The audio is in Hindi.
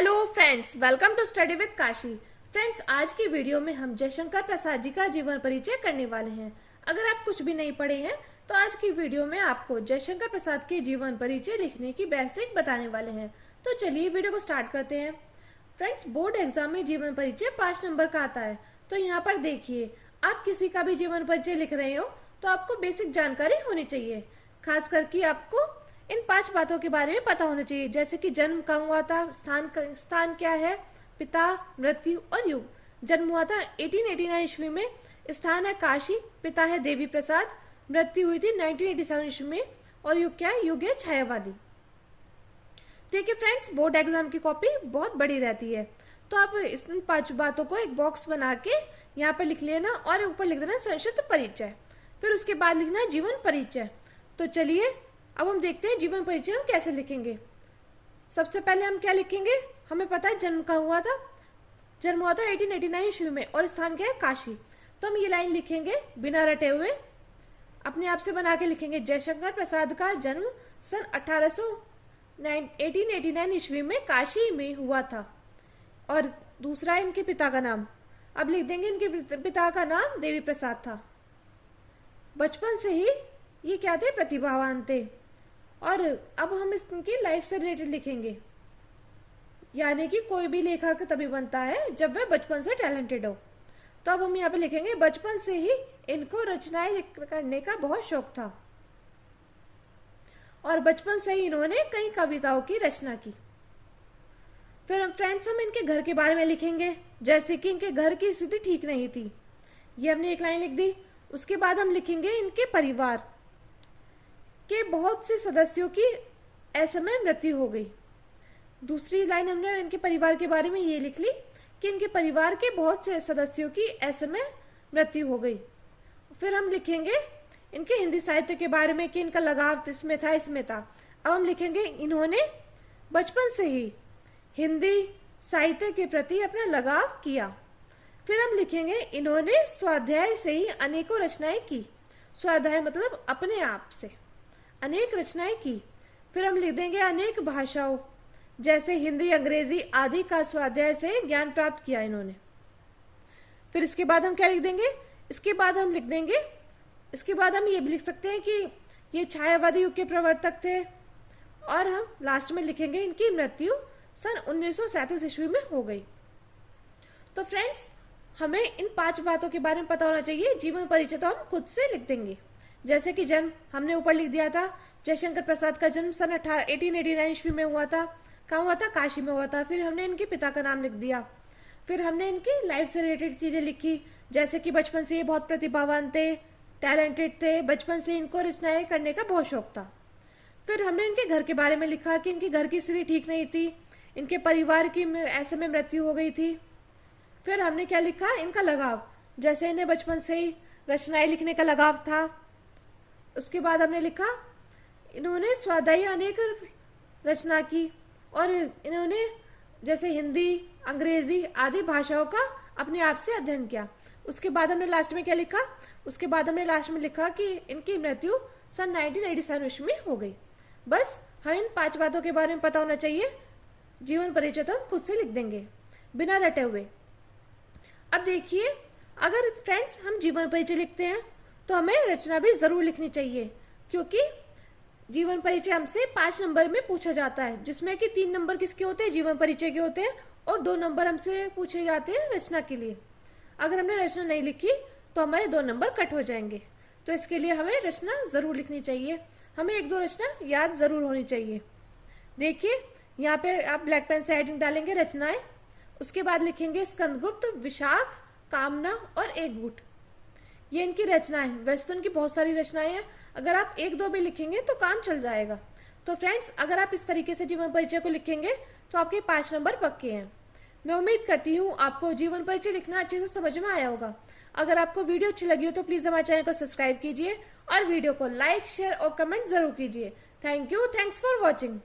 Hello friends, welcome to study with Kashi. Friends, आज की वीडियो में हम जयशंकर प्रसाद जी का जीवन परिचय करने वाले हैं। अगर आप कुछ भी नहीं पढ़े हैं तो आज की वीडियो में आपको जयशंकर प्रसाद के जीवन परिचय लिखने की बेस्ट ट्रिक बताने वाले हैं। तो चलिए वीडियो को स्टार्ट करते हैं। फ्रेंड्स, बोर्ड एग्जाम में जीवन परिचय 5 नंबर का आता है। तो यहाँ पर देखिए, आप किसी का भी जीवन परिचय लिख रहे हो तो आपको बेसिक जानकारी होनी चाहिए। खास करके आपको इन 5 बातों के बारे में पता होना चाहिए, जैसे कि जन्म कहाँ हुआ था, स्थान क्या है, पिता, मृत्यु और युग। जन्म हुआ था 1889 ईस्वी में, स्थान है काशी, पिता है देवी प्रसाद, मृत्यु हुई थी 1987 ईस्वी में और युग क्या है, युग है छायावादी। देखिए फ्रेंड्स, बोर्ड एग्जाम की कॉपी बहुत बड़ी रहती है, तो आप इन 5 बातों को एक बॉक्स बना के यहाँ पे लिख लेना और ऊपर लिख देना संक्षिप्त परिचय। फिर उसके बाद लिखना है जीवन परिचय। तो चलिए अब हम देखते हैं जीवन परिचय हम कैसे लिखेंगे। सबसे पहले हम क्या लिखेंगे, हमें पता है जन्म कहाँ हुआ था। जन्म हुआ था 1889 ईस्वी में और स्थान क्या है, काशी। तो हम ये लाइन लिखेंगे बिना रटे हुए, अपने आप से बना के लिखेंगे। जयशंकर प्रसाद का जन्म सन 1889 ईस्वी में काशी में हुआ था। और दूसरा है इनके पिता का नाम। अब लिख देंगे इनके पिता का नाम देवी प्रसाद था। बचपन से ही ये क्या थे, प्रतिभावान थे। और अब हम इनकी लाइफ से रिलेटेड लिखेंगे, यानी कि कोई भी लेखक तभी बनता है जब वह बचपन से टैलेंटेड हो। तो अब हम यहाँ पे लिखेंगे बचपन से ही इनको रचनाएं करने का बहुत शौक था और बचपन से ही इन्होंने कई कविताओं की रचना की। फिर हम फ्रेंड्स हम इनके घर के बारे में लिखेंगे, जैसे कि इनके घर की स्थिति ठीक नहीं थी, ये हमने एक लाइन लिख दी। उसके बाद हम लिखेंगे इनके परिवार के बहुत से सदस्यों की असमय मृत्यु हो गई। दूसरी लाइन हमने इनके परिवार के बारे में ये लिख ली कि इनके परिवार के बहुत से सदस्यों की असमय मृत्यु हो गई। फिर हम लिखेंगे इनके हिंदी साहित्य के बारे में कि इनका लगाव इसमें था। अब हम लिखेंगे इन्होंने बचपन से ही हिंदी साहित्य के प्रति अपना लगाव किया। फिर हम लिखेंगे इन्होंने स्वाध्याय से ही अनेकों रचनाएं की। स्वाध्याय मतलब अपने आप से अनेक रचनाएं की। फिर हम लिख देंगे अनेक भाषाओं जैसे हिंदी, अंग्रेजी आदि का स्वाध्याय से ज्ञान प्राप्त किया इन्होंने। फिर इसके बाद हम क्या लिख देंगे, इसके बाद हम ये भी लिख सकते हैं कि ये छायावादी युग के प्रवर्तक थे। और हम लास्ट में लिखेंगे इनकी मृत्यु सन 1937 ईस्वी में हो गई। तो फ्रेंड्स, हमें इन 5 बातों के बारे में पता होना चाहिए। जीवन परिचय तो हम खुद से लिख देंगे, जैसे कि जन्म हमने ऊपर लिख दिया था। जयशंकर प्रसाद का जन्म सन 1889 ईस्वी में हुआ था। कहाँ हुआ था, काशी में हुआ था। फिर हमने इनके पिता का नाम लिख दिया। फिर हमने इनकी लाइफ से रिलेटेड चीजें लिखी, जैसे कि बचपन से ये बहुत प्रतिभावान थे, टैलेंटेड थे, बचपन से इनको रचनाएं करने का बहुत शौक था। फिर हमने इनके घर के बारे में लिखा कि इनके घर की स्थिति ठीक नहीं थी, इनके परिवार की ऐसे में मृत्यु हो गई थी। फिर हमने क्या लिखा, इनका लगाव, जैसे इन्हें बचपन से ही रचनाएं लिखने का लगाव था। उसके बाद हमने लिखा इन्होंने स्वाध्याय अनेक रचना की और इन्होंने जैसे हिंदी, अंग्रेजी आदि भाषाओं का अपने आप से अध्ययन किया। उसके बाद हमने लास्ट में क्या लिखा, उसके बाद हमने लास्ट में लिखा कि इनकी मृत्यु सन 1987 ईस्वी में हो गई। बस हमें इन 5 बातों के बारे में पता होना चाहिए। जीवन परिचय तो हम खुद से लिख देंगे बिना रटे हुए। अब देखिए, अगर फ्रेंड्स हम जीवन परिचय लिखते हैं तो हमें रचना भी जरूर लिखनी चाहिए, क्योंकि जीवन परिचय हमसे 5 नंबर में पूछा जाता है, जिसमें कि 3 नंबर किसके होते हैं, जीवन परिचय के होते हैं, और 2 नंबर हमसे पूछे जाते हैं रचना के लिए। अगर हमने रचना नहीं लिखी तो हमारे 2 नंबर कट हो जाएंगे। तो इसके लिए हमें रचना जरूर लिखनी चाहिए, हमें 1-2 रचना याद जरूर होनी चाहिए। देखिए यहाँ पे आप ब्लैक पेन से हेडिंग डालेंगे रचनाएं। उसके बाद लिखेंगे स्कंदगुप्त, विशाख, कामना और एकगुट। ये इनकी रचनाएं हैं। वैसे तो इनकी बहुत सारी रचनाएं हैं, अगर आप 1-2 भी लिखेंगे तो काम चल जाएगा। तो फ्रेंड्स, अगर आप इस तरीके से जीवन परिचय को लिखेंगे तो आपके 5 नंबर पक्के हैं। मैं उम्मीद करती हूँ आपको जीवन परिचय लिखना अच्छे से समझ में आया होगा। अगर आपको वीडियो अच्छी लगी हो तो प्लीज हमारे चैनल को सब्सक्राइब कीजिए और वीडियो को लाइक, शेयर और कमेंट जरूर कीजिए। Thank you, thanks for watching.